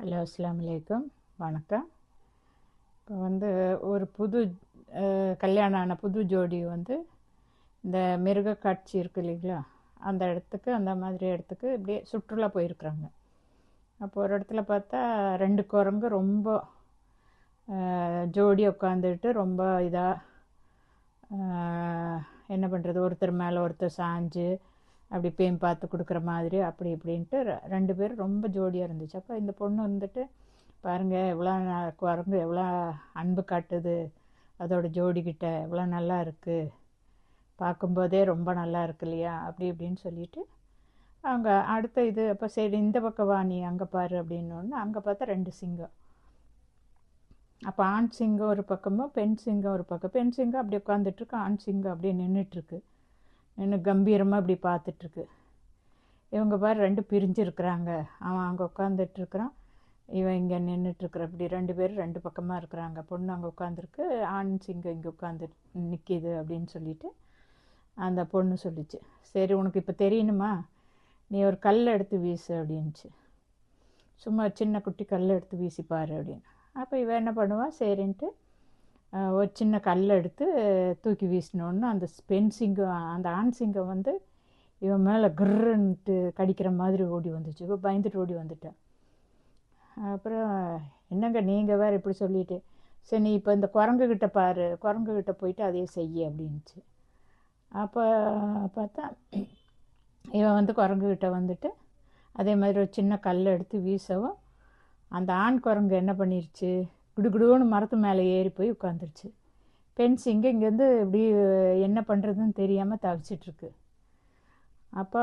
Hello, அஸ்ஸலாமு அலைக்கும். வணக்கம். இப்போ வந்து ஒரு புது கல்யாணம் ஆன புது ஜோடி வந்து இந்த மிருக காட்சி இருக்கு இல்லைங்களா, அந்த இடத்துக்கு, அந்த மாதிரி இடத்துக்கு இப்படியே சுற்றுலா போயிருக்கிறாங்க. அப்போ ஒரு இடத்துல பார்த்தா ரெண்டு குரங்கு ரொம்ப ஜோடி உட்காந்துட்டு ரொம்ப இதாக என்ன பண்ணுறது, ஒருத்தர் மேலே ஒருத்தர் சாஞ்சு அப்படி பேம் பார்த்து கொடுக்குற மாதிரி அப்படி இப்படின்ட்டு ரெண்டு பேரும் ரொம்ப ஜோடியாக இருந்துச்சு. அப்போ இந்த பொண்ணு வந்துட்டு, பாருங்கள் எவ்வளோ குரங்கு எவ்வளோ அன்பு காட்டுது, அதோட ஜோடிக்கிட்ட எவ்வளோ நல்லா இருக்குது, பார்க்கும்போதே ரொம்ப நல்லா இருக்கு இல்லையா, அப்படி இப்படின்னு சொல்லிட்டு அவங்க அடுத்த இது அப்போ சரி இந்த பக்கம் வா நீ அங்கே பாரு அப்படின்னோடனே அங்கே பார்த்தா ரெண்டு சிங்கம். அப்போ ஆண் சிங்கம் ஒரு பக்கமும் பெண் சிங்கம் ஒரு பக்கம். பெண் சிங்கம் அப்படி உட்காந்துட்ருக்கு, ஆண் சிங்கம் அப்படியே நின்றுட்டுருக்கு, நின்று கம்பீரமாக இப்படி பார்த்துட்ருக்கு. இவங்க பாரு ரெண்டு பிரிஞ்சிருக்கிறாங்க, அவன் அங்கே உட்காந்துட்ருக்குறான், இவன் இங்கே நின்றுட்டுருக்குற, இப்படி ரெண்டு பேரும் ரெண்டு பக்கமாக இருக்கிறாங்க. பொண்ணு அங்கே உட்காந்துருக்கு, ஆண் சிங்கம் இங்கே உட்காந்து நிற்கிது அப்படின்னு சொல்லிட்டு அந்த பொண்ணு சொல்லிச்சு, சரி உனக்கு இப்போ தெரியணுமா, நீ ஒரு கல் எடுத்து வீசு அப்படின்ச்சு. சும்மா சின்ன குட்டி கல் எடுத்து வீசிப்பார் அப்படின்னு. அப்போ இவன் என்ன பண்ணுவான், சரின்ட்டு ஒரு சின்ன கல் எடுத்து தூக்கி வீசினோன்னு அந்த பெண் சிங்கம் அந்த ஆண் சிங்கம் வந்து இவன் மேலே கிர்ன்ட்டு கடிக்கிற மாதிரி ஓடி வந்துச்சு. இப்போ பயந்துட்டு ஓடி வந்துட்டான். அப்புறம் என்னங்க நீங்கள் வேறு இப்படி சொல்லிட்டு, சரி நீ இப்போ இந்த குரங்குகிட்ட பாரு, குரங்குகிட்ட போயிட்டு அதையே செய்ய அப்படின்ச்சு. அப்போ பார்த்தா இவன் வந்து குரங்குகிட்ட வந்துட்டு அதே மாதிரி ஒரு சின்ன கல் எடுத்து வீசவும் அந்த ஆண் குரங்கு என்ன பண்ணிருச்சு, குடுகுடுன்னு மரத்து மேலே ஏறி போய் உட்காந்துருச்சு. பெண் சிங்கம் இங்கேருந்து இப்படி என்ன பண்ணுறதுன்னு தெரியாமல் தவிச்சிட்ருக்கு. அப்போ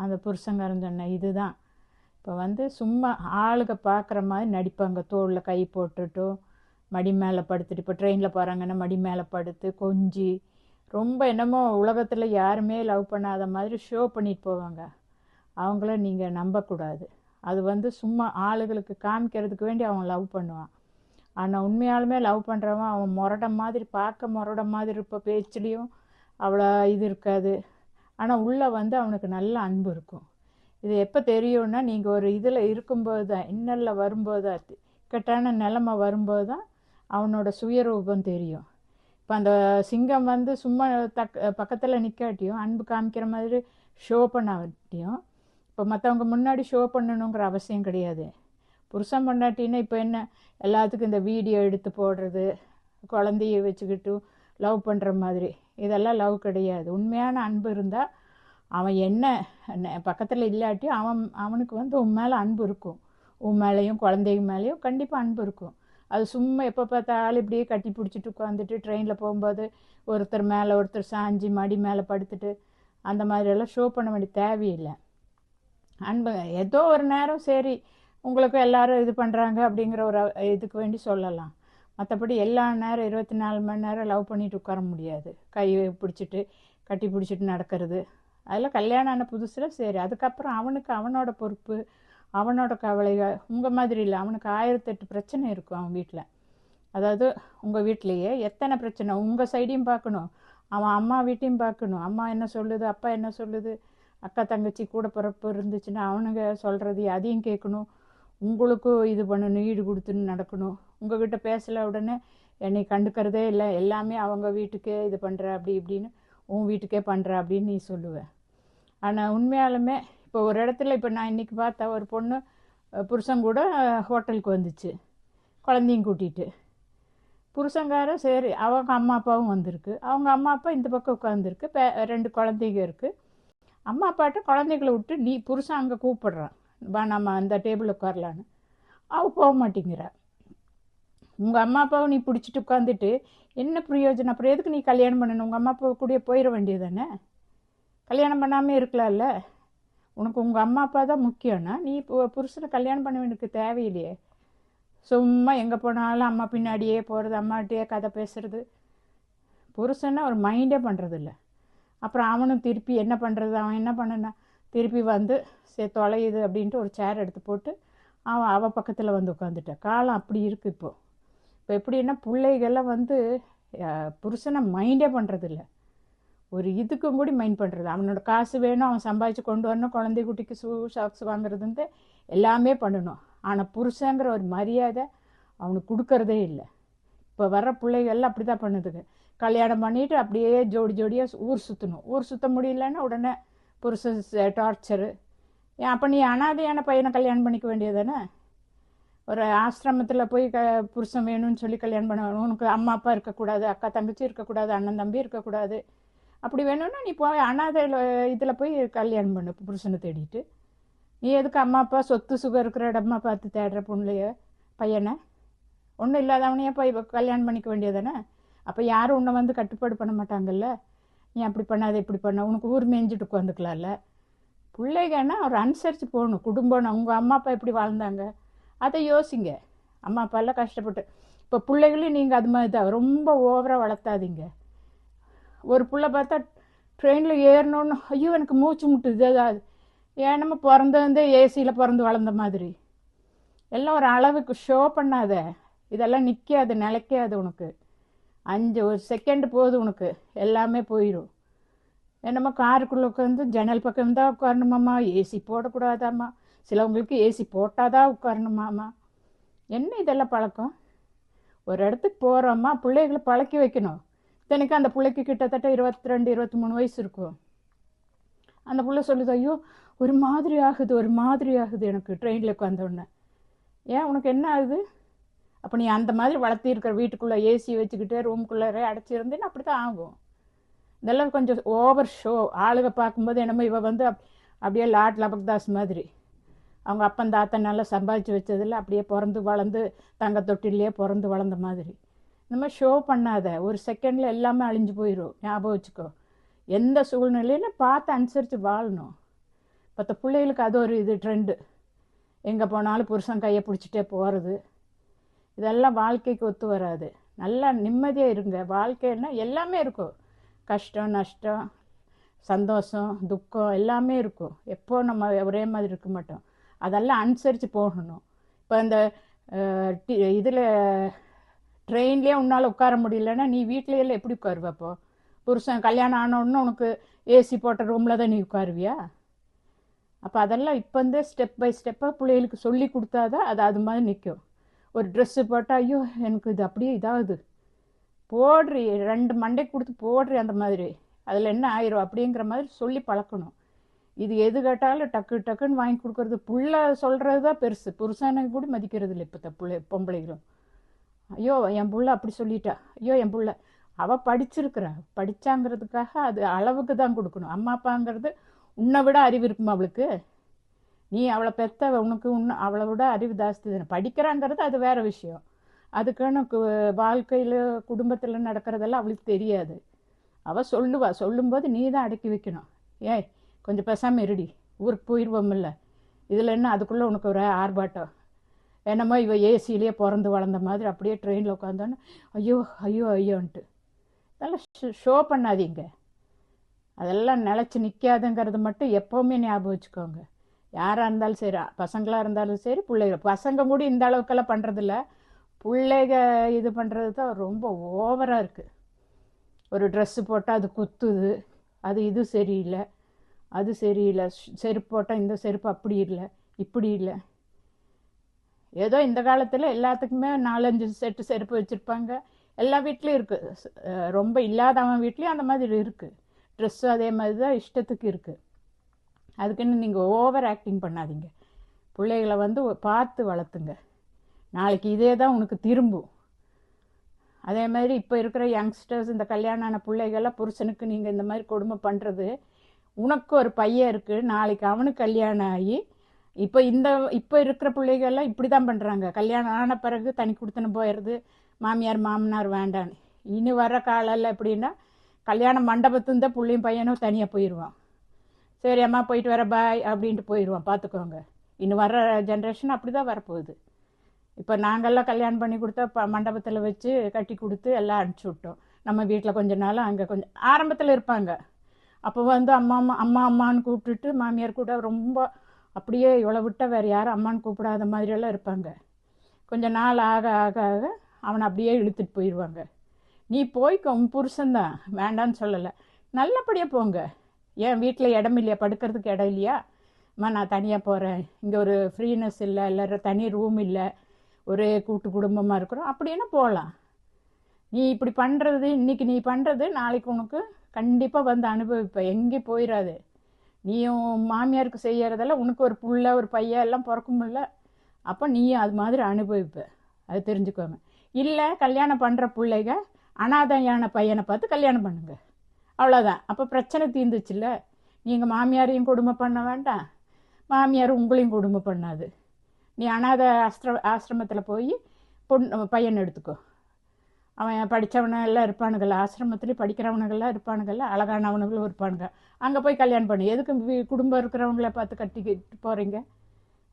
அந்த புருஷங்காரன் சொன்னேன், இதுதான் இப்போ வந்து சும்மா ஆளுக பார்க்குற மாதிரி நடிப்பாங்க, தோளில் கை போட்டுட்டோ மடி மேலே படுத்துட்டு, இப்போ ட்ரெயினில் போகிறாங்கன்னா மடி மேலே படுத்து கொஞ்சி ரொம்ப என்னமோ உலகத்தில் யாருமே லவ் பண்ணாத மாதிரி ஷோ பண்ணிட்டு போவாங்க. அவங்கள நீங்கள் நம்பக்கூடாது. அது வந்து சும்மா ஆளுகளுக்கு காமிக்கிறதுக்கு வேண்டி அவன் லவ் பண்ணுவான். ஆனால் உண்மையாலுமே லவ் பண்ணுறவன் அவன் முரட மாதிரி, பார்க்க முரட மாதிரி இருப்ப, பேச்சுலேயும் அவ்வளோ இது இருக்காது, ஆனால் உள்ளே வந்து அவனுக்கு நல்ல அன்பு இருக்கும். இது எப்போ தெரியும்னா, நீங்கள் ஒரு இதில் இருக்கும்போது தான், இன்னலில் வரும்போது தான், இக்கட்டான நிலமை வரும்போது தான் அவனோட சுயரூபம் தெரியும். இப்போ அந்த சிங்கம் வந்து சும்மா பக்கத்தில் நிற்காட்டியும் அன்பு காமிக்கிற மாதிரி ஷோ பண்ணாட்டியும், இப்போ மற்றவங்க முன்னாடி ஷோ பண்ணணுங்கிற அவசியம் கிடையாது. புருஷன் பொண்டாட்டின்னா இப்போ என்ன, எல்லாத்துக்கும் இந்த வீடியோ எடுத்து போடுறது, குழந்தைய வச்சுக்கிட்டு லவ் பண்ணுற மாதிரி, இதெல்லாம் லவ் கிடையாது. உண்மையான அன்பு இருந்தால் அவன் என்ன பக்கத்தில் இல்லாட்டியும் அவனுக்கு வந்து உன் மேலே அன்பு இருக்கும், உன் மேலேயும் குழந்தைங்க மேலேயும் கண்டிப்பாக அன்பு இருக்கும். அது சும்மா எப்போ பார்த்தாலும் இப்படியே கட்டி பிடிச்சிட்டு உட்காந்துட்டு ட்ரெயினில் போகும்போது ஒருத்தர் மேலே ஒருத்தர் சாஞ்சி மடி மேலே படுத்துட்டு அந்த மாதிரியெல்லாம் ஷோ பண்ண வேண்டிய தேவையில்லை. அன்பு ஏதோ ஒரு நேரம் சரி உங்களுக்கு எல்லாரும் இது பண்ணுறாங்க அப்படிங்கிற ஒரு இதுக்கு வேண்டி சொல்லலாம். மற்றபடி எல்லா நேரம் 24 மணி நேரம் லவ் பண்ணிட்டு உட்கார முடியாது, கை பிடிச்சிட்டு கட்டி பிடிச்சிட்டு நடக்கிறது. அதில் கல்யாணம் ஆன புதுசில் சரி, அதுக்கப்புறம் அவனுக்கு அவனோட பொறுப்பு, அவனோட கவலைகள். உங்கள் மாதிரி இல்லை, அவனுக்கு 1008 பிரச்சனை இருக்கும் அவன் வீட்டில். அதாவது உங்கள் வீட்லேயே எத்தனை பிரச்சனை, உங்கள் சைடையும் பார்க்கணும், அவன் அம்மா வீட்டையும் பார்க்கணும். அம்மா என்ன சொல்லுது, அப்பா என்ன சொல்லுது, அக்கா தங்கச்சி கூட பிறப்பு இருந்துச்சுன்னா அவனுங்க சொல்கிறது அதையும் கேட்கணும், உங்களுக்கும் இது பண்ணணும், ஈடு கொடுத்துன்னு நடக்கணும். உங்கள்கிட்ட பேசலை உடனே என்னை கண்டுக்கிறதே இல்லை, எல்லாமே அவங்க வீட்டுக்கே இது பண்ணுற அப்படி இப்படின்னு, உன் வீட்டுக்கே பண்ணுற அப்படின்னு நீ சொல்லுவேன். ஆனால் உண்மையாலுமே இப்போ ஒரு இடத்துல, இப்போ நான் இன்றைக்கி பார்த்தா ஒரு பொண்ணு புருஷன் கூட ஹோட்டலுக்கு வந்துச்சு குழந்தையும் கூட்டிகிட்டு. புருஷங்காரன் சரி, அவங்க அம்மா அப்பாவும் வந்திருக்கு, அவங்க அம்மா அப்பா இந்த பக்கம் உட்காந்துருக்கு, ரெண்டு குழந்தைங்க இருக்குது. அம்மா அப்பாட்ட குழந்தைகளை விட்டு நீ புருஷன் அங்கே கூப்பிடுறான், வா நம்ம அந்த டேபிள் உட்காரலான்னு, அவள் போக மாட்டேங்கிறா. உங்கள் அம்மா அப்பாவை நீ பிடிச்சிட்டு உட்காந்துட்டு என்ன பிரயோஜனம், அப்புறம் எதுக்கு நீ கல்யாணம் பண்ணணும், உங்கள் அம்மா அப்பா கூடயே போயிட வேண்டியது தானே, கல்யாணம் பண்ணாமல் இருக்கலாம்ல. உனக்கு உங்கள் அம்மா அப்பா தான் முக்கியம்னா நீ புருஷனை கல்யாணம் பண்ண வேண்டியதுக்கு தேவையில்லையே. சும்மா எங்கே போனாலும் அம்மா பின்னாடியே போகிறது, அம்மாட்டியே கதை பேசுகிறது, புருஷன்னா ஒரு மைண்டே பண்ணுறதில்ல. அப்புறம் அவனும் திருப்பி என்ன பண்ணுறது, அவன் என்ன பண்ணனா திருப்பி வந்து சரி தொலையுது அப்படின்ட்டு ஒரு சேர் எடுத்து போட்டு அவள் பக்கத்தில் வந்து உட்காந்துட்டான். காலம் அப்படி இருக்குது இப்போது. இப்போ எப்படின்னா பிள்ளைகள்லாம் வந்து புருஷனை மைண்டே பண்ணுறதில்ல, ஒரு இதுக்கும் கூட மைண்ட் பண்ணுறது. அவனோட காசு வேணும், அவன் சம்பாதிச்சு கொண்டு வரணும், குழந்தை குட்டிக்கு ஷூ ஷாக்ஸ் வாங்குறதுன்ட்டு எல்லாமே பண்ணணும். ஆனால் புருஷங்கிற ஒரு மரியாதை அவனுக்கு கொடுக்கறதே இல்லை. இப்போ வர்ற பிள்ளைகள்லாம் அப்படி தான் பண்ணுதுங்க. கல்யாணம் பண்ணிட்டு அப்படியே ஜோடி ஜோடியாக ஊர் சுற்றணும். ஊர் சுற்ற முடியலன்னா உடனே புருஷன் டார்ச்சரு. ஏன் அப்போ நீ அனாதையான பையனை கல்யாணம் பண்ணிக்க வேண்டியதானே? ஒரு ஆசிரமத்தில் போய் புருஷன் வேணும்னு சொல்லி கல்யாணம் பண்ண வேணும். உனக்கு அம்மா அப்பா இருக்கக்கூடாது, அக்கா தங்கச்சி இருக்கக்கூடாது, அண்ணன் தம்பி இருக்கக்கூடாது. அப்படி வேணும்னா நீ போய் அனாதையில் இதில் போய் கல்யாணம் பண்ணு புருஷனை தேடிட்டு. நீ எதுக்கு அம்மா அப்பா சொத்து சுகம் இருக்கிற இடமா பார்த்து தேடுற பொண்ணுலைய பையனை? ஒன்றும் இல்லாதவனையே போய் கல்யாணம் பண்ணிக்க வேண்டியதானே? அப்போ யாரும் உன்னை வந்து கட்டுப்பாடு பண்ண மாட்டாங்கல்ல. நீ அப்படி பண்ணாத இப்படி பண்ண, உனக்கு ஊர் மேய்ஞ்சிட்டு உட்காந்துக்கலாம்ல. பிள்ளைங்கன்னா ஒரு அனுசரித்து போகணும். குடும்பம் உங்கள் அம்மா அப்பா எப்படி வாழ்ந்தாங்க அதை யோசிங்க. அம்மா அப்பாலாம் கஷ்டப்பட்டு இப்போ பிள்ளைகளையும் நீங்கள் அது மாதிரி தான் ரொம்ப ஓவராக வளர்த்தாதீங்க. ஒரு பிள்ளை பார்த்தா ட்ரெயினில் ஏறணுன்னு ஐயோ எனக்கு மூச்சு முட்டுது ஏதாவது. ஏன் நம்ம பிறந்தே ஏசியில் பிறந்து வளர்ந்த மாதிரி எல்லாம் ஒரு அளவுக்கு ஷோ பண்ணாத. இதெல்லாம் நிற்காது, நிலைக்காது. உனக்கு 5 ஒரு செகண்ட் போகுது, உனக்கு எல்லாமே போயிடும். என்னம்மா காருக்குள்ளே உட்காந்து ஜன்னல் பக்கம் தான் உட்காரணுமாம்மா, ஏசி போடக்கூடாதாம்மா, சிலவங்களுக்கு ஏசி போட்டாதான் உட்காரணுமாம்மா. என்ன இதெல்லாம் பழக்கம்? ஒரு இடத்துக்கு போகிறோம்மா, பிள்ளைகளை பழக்கி வைக்கணும். இத்தனைக்கு அந்த பிள்ளைக்கு கிட்டத்தட்ட 22 23 வயசு இருக்கும். அந்த பிள்ளை சொல்லுது ஐயோ ஒரு மாதிரி ஆகுது எனக்கு ட்ரெயினில் உட்காந்தோடனே. ஏன் உனக்கு என்ன ஆகுது? அப்போ நீ அந்த மாதிரி வளர்த்திருக்கிற வீட்டுக்குள்ளே ஏசி வச்சுக்கிட்டு ரூம்குள்ளே அடைச்சிருந்தேன்னு அப்படி தான் ஆகும். இதெல்லாம் கொஞ்சம் ஓவர் ஷோ. ஆளுக பார்க்கும்போது என்னமோ இவ வந்து அப்படியே லாட் லபக்தாஸ் மாதிரி அவங்க அப்பன் தாத்தன் நல்லா சம்பாதிச்சு வச்சதில் அப்படியே பிறந்து வளர்ந்து தங்க தொட்டிலேயே பிறந்து வளர்ந்த மாதிரி. இந்த மாதிரி ஷோ பண்ணாத. ஒரு செகண்டில் எல்லாமே அழிஞ்சு போயிடும். ஞாபகம் வச்சுக்கோ. எந்த சூழ்நிலையிலும் பார்த்து அனுசரித்து வாழணும். பத்த பிள்ளைகளுக்கு அது ஒரு இது ட்ரெண்டு. எங்கே போனாலும் புருஷன் கையை பிடிச்சிட்டே போகிறது. இதெல்லாம் வாழ்க்கைக்கு ஒத்து வராது. நல்லா நிம்மதியாக இருங்க. வாழ்க்கைன்னா எல்லாமே இருக்கும். கஷ்டம் நஷ்டம் சந்தோஷம் துக்கம் எல்லாமே இருக்கும். எப்போ நம்ம ஒரே மாதிரி இருக்க மாட்டோம். அதெல்லாம் அனுசரித்து போகணும். இப்போ இந்த இதில் ட்ரெயின்லேயே உன்னால் உட்கார முடியலன்னா நீ வீட்லையெல்லாம் எப்படி உட்காருவப்போ? புருஷன் கல்யாணம் ஆனோடனே உனக்கு ஏசி போட்ட ரூமில் தான் நீ உட்காருவியா? அப்போ அதெல்லாம் இப்போ வந்து ஸ்டெப் பை ஸ்டெப்பாக பிள்ளைகளுக்கு சொல்லி கொடுத்தாதான் அது மாதிரி நிற்கும். ஒரு ட்ரெஸ்ஸு போட்டால் ஐயோ எனக்கு இது அப்படியே இதாகுது போடுறி, 2 மண்டை கொடுத்து போடுறி அந்த மாதிரி, அதில் என்ன ஆயிரும் அப்படிங்கிற மாதிரி சொல்லி பழக்கணும். இது எது கேட்டாலும் டக்கு டக்குன்னு வாங்கி கொடுக்கறது. புள்ள சொல்கிறது தான் பெருசு. புருஷனுக்கு கூட மதிக்கிறது இல்லை இப்போ பொம்பளைகளும். ஐயோ என் புள்ள அப்படி சொல்லிட்டா, ஐயோ என் புள்ள அவள் படிச்சிருக்கிறா, படித்தாங்கிறதுக்காக அது அளவுக்கு தான் கொடுக்கணும். அம்மா அப்பாங்கிறது உன்னை விட அறிவு இருக்குமா அவளுக்கு? நீ அவளை பெத்த உனக்கு அவளை விட அறிவு ஜாஸ்தி தானே. படிக்கிறாங்கிறது அது வேறு விஷயம். அதுக்குன்னு வாழ்க்கையில் குடும்பத்தில் நடக்கிறதெல்லாம் அவளுக்கு தெரியாது. அவள் சொல்லும்போது நீ தான் அடக்கி வைக்கணும். ஏய் கொஞ்சம் பேசாமல் இருடி, ஊருக்கு போயிடுவோம்ல, இதில் என்ன அதுக்குள்ளே உனக்கு ஒரு ஆர்ப்பாட்டம்? என்னமோ இவ ஏசியிலேயே பிறந்து வளர்ந்த மாதிரி அப்படியே ட்ரெயினில் உட்காந்தோன்னு ஐயோ ஐயோ ஐயோன்ட்டு அதெல்லாம் ஷோ பண்ணாதீங்க. அதெல்லாம் நிலச்சி நிற்காதுங்கிறது மட்டும் எப்போவுமே ஞாபகம் வச்சுக்கோங்க. யாராக இருந்தாலும் சரி, பசங்களாக இருந்தாலும் சரி, பிள்ளைகள். பசங்க கூட இந்த அளவுக்கெல்லாம் பண்ணுறதில்ல. பிள்ளைக இது பண்ணுறது தான் ரொம்ப ஓவராக இருக்குது. ஒரு ட்ரெஸ்ஸு போட்டால் அது குத்துது, அது இது சரியில்லை, அது சரியில்லை. செருப்பு போட்டால் இந்த செருப்பு அப்படி இல்லை இப்படி இல்லை. ஏதோ இந்த காலத்தில் எல்லாத்துக்குமே 4-5 செட்டு செருப்பு வச்சுருப்பாங்க. எல்லா வீட்லேயும் இருக்குது. ரொம்ப இல்லாதவன் வீட்லேயும் அந்த மாதிரி இருக்குது. ட்ரெஸ்ஸு அதே மாதிரி தான் இஷ்டத்துக்கு இருக்குது. அதுக்குன்னு நீங்கள் ஓவர் ஆக்டிங் பண்ணாதீங்க. பிள்ளைகளை வந்து பார்த்து வளர்த்துங்க. நாளைக்கு இதே தான் உனக்கு திரும்பும். அதே மாதிரி இப்போ இருக்கிற யங்ஸ்டர்ஸ், இந்த கல்யாணம் ஆன பிள்ளைகள்லாம் புருஷனுக்கு நீங்கள் இந்த மாதிரி கொடுமை பண்ணுறது, உனக்கு ஒரு பையன் இருக்குது, நாளைக்கு அவனுக்கு கல்யாணம் ஆகி இப்போ இருக்கிற பிள்ளைகள்லாம் இப்படி தான் பண்ணுறாங்க. கல்யாணம் ஆன பிறகு தனி கொடுத்துன்னு போயிடுறது, மாமியார் மாமனார் வேண்டான்னு. இனி வர்ற காலையில் எப்படின்னா கல்யாண மண்டபத்துலேருந்து தான் பிள்ளையும் பையனும் தனியாக போயிடுவான். சரி அம்மா போயிட்டு வர பாய் அப்படின்ட்டு போயிடுவான். பார்த்துக்கோங்க, இன்னும் வர்ற ஜென்ரேஷன் அப்படி தான் வரப்போகுது. இப்போ நாங்கள்லாம் கல்யாணம் பண்ணி கொடுத்தா மண்டபத்தில் வச்சு கட்டி கொடுத்து எல்லாம் அனுப்பிச்சி விட்டோம். நம்ம வீட்டில் கொஞ்ச நாள் அங்கே கொஞ்சம் ஆரம்பத்தில் இருப்பாங்க. அப்போ வந்து அம்மான்னு கூப்பிட்டுட்டு மாமியார் கூட ரொம்ப அப்படியே இவ்வளோ விட்டால் வேறு யாரும் அம்மான்னு கூப்பிடாத மாதிரியெல்லாம் இருப்பாங்க. கொஞ்சம் நாள் ஆக ஆக ஆக அவனை அப்படியே இழுத்துட்டு போயிடுவாங்க. நீ போய்க்க, உன் புருஷன்தான் வேண்டான்னு சொல்லலை, நல்லபடியாக போங்க. ஏன் வீட்டில் இடம் இல்லையா, படுக்கிறதுக்கு இடம் இல்லையா? அம்மா நான் தனியாக போகிறேன், இங்கே ஒரு ஃப்ரீனஸ் இல்லை, இல்லை தனி ரூம் இல்லை, ஒரே கூட்டு குடும்பமாக இருக்கிறோம் அப்படின்னா போகலாம். நீ இப்படி பண்ணுறது, இன்றைக்கி நீ பண்ணுறது நாளைக்கு உனக்கு கண்டிப்பாக வந்து அனுபவிப்ப, எங்கேயும் போயிடாது. நீயும் மாமியாருக்கு செய்யறதெல்லாம் உனக்கு ஒரு புள்ள ஒரு பையன் எல்லாம் பிறக்குமில்ல, அப்போ நீயும் அது மாதிரி அனுபவிப்ப. அது தெரிஞ்சுக்கோங்க. இல்லை கல்யாணம் பண்ணுற பிள்ளைங்க அனாதையான பையனை பார்த்து கல்யாணம் பண்ணுங்க, அவ்வளோதான். அப்போ பிரச்சனை தீர்ந்துச்சுல்ல. நீங்கள் மாமியாரையும் கொடுமை பண்ண வேண்டாம், மாமியார் உங்களையும் கொடுமை பண்ணாது. நீ அனாதை ஆசிரமத்தில் போய் பையன் எடுத்துக்கோ. அவன் படித்தவனெல்லாம் இருப்பானுங்கள்ல, ஆசிரமத்துலேயும் படிக்கிறவனுங்கள்லாம் இருப்பானுங்கள்ல, அழகானவனுங்களும் இருப்பானுங்க. அங்கே போய் கல்யாணம் பண்ணி எதுக்கு குடும்பம் இருக்கிறவங்கள பார்த்து கட்டிக்கிட்டு போகிறீங்க?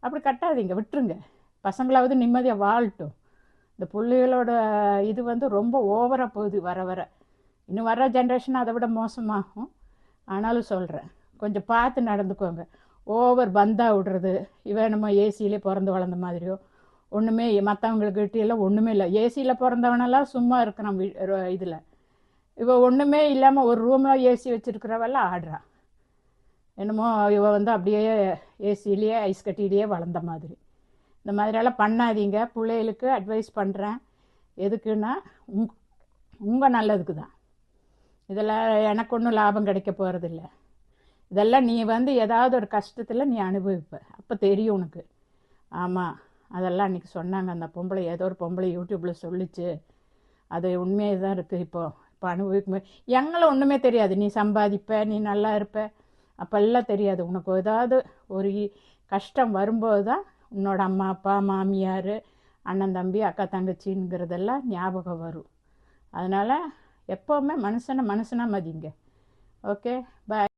அப்படி கட்டாதீங்க, விட்டுருங்க. பசங்களாவது நிம்மதியாக வாழட்டும். இந்த பிள்ளைகளோட இது வந்து ரொம்ப ஓவராக போகுது வர வர. இன்னும் வர்ற ஜென்ரேஷன் அதை விட மோசமாகும். ஆனாலும் சொல்கிறேன், கொஞ்சம் பார்த்து நடந்துக்கோங்க. ஓவர் பந்தா விடுறது, இவன் நம்ம ஏசியிலே பிறந்து வளர்ந்த மாதிரியோ ஒன்றுமே மற்றவங்களுக்கு எல்லாம் ஒன்றுமே இல்லை. ஏசியில் பிறந்தவனெல்லாம் சும்மா இருக்கிறான் இதில். இவள் ஒன்றுமே இல்லாமல் ஒரு ரூமில் ஏசி வச்சுருக்கிறவெல்லாம் ஆடுறான். என்னமோ இவள் வந்து அப்படியே ஏசிலேயே ஐஸ் கட்டிலேயே வளர்ந்த மாதிரி. இந்த மாதிரியெல்லாம் பண்ணாதீங்க. பிள்ளைகளுக்கு அட்வைஸ் பண்ணுறேன். எதுக்குன்னா உங்கள் நல்லதுக்கு தான். இதெல்லாம் எனக்கு ஒன்றும் லாபம் கிடைக்க போகிறதில்ல. இதெல்லாம் நீ வந்து ஏதாவது ஒரு கஷ்டத்தில் நீ அனுபவிப்ப, அப்போ தெரியும் உனக்கு. ஆமாம், அதெல்லாம் அன்றைக்கி சொன்னாங்க. அந்த பொம்பளை, ஏதோ ஒரு பொம்பளை யூடியூப்பில் சொல்லிச்சு, அது உண்மையாக தான் இருக்குது. இப்போ அனுபவிக்கும் எங்களை ஒன்றுமே தெரியாது. நீ சம்பாதிப்ப, நீ நல்லா இருப்ப, அப்போல்லாம் தெரியாது. உனக்கு ஏதாவது ஒரு கஷ்டம் வரும்போது தான் உன்னோட அம்மா அப்பா மாமியார் அண்ணன் தம்பி அக்கா தங்கச்சிங்கிறதெல்லாம் ஞாபகம் வரும். அதனால் எப்போவுமே மனுஷனை மனுஷனாக மதிங்க. ஓகே, பாய்.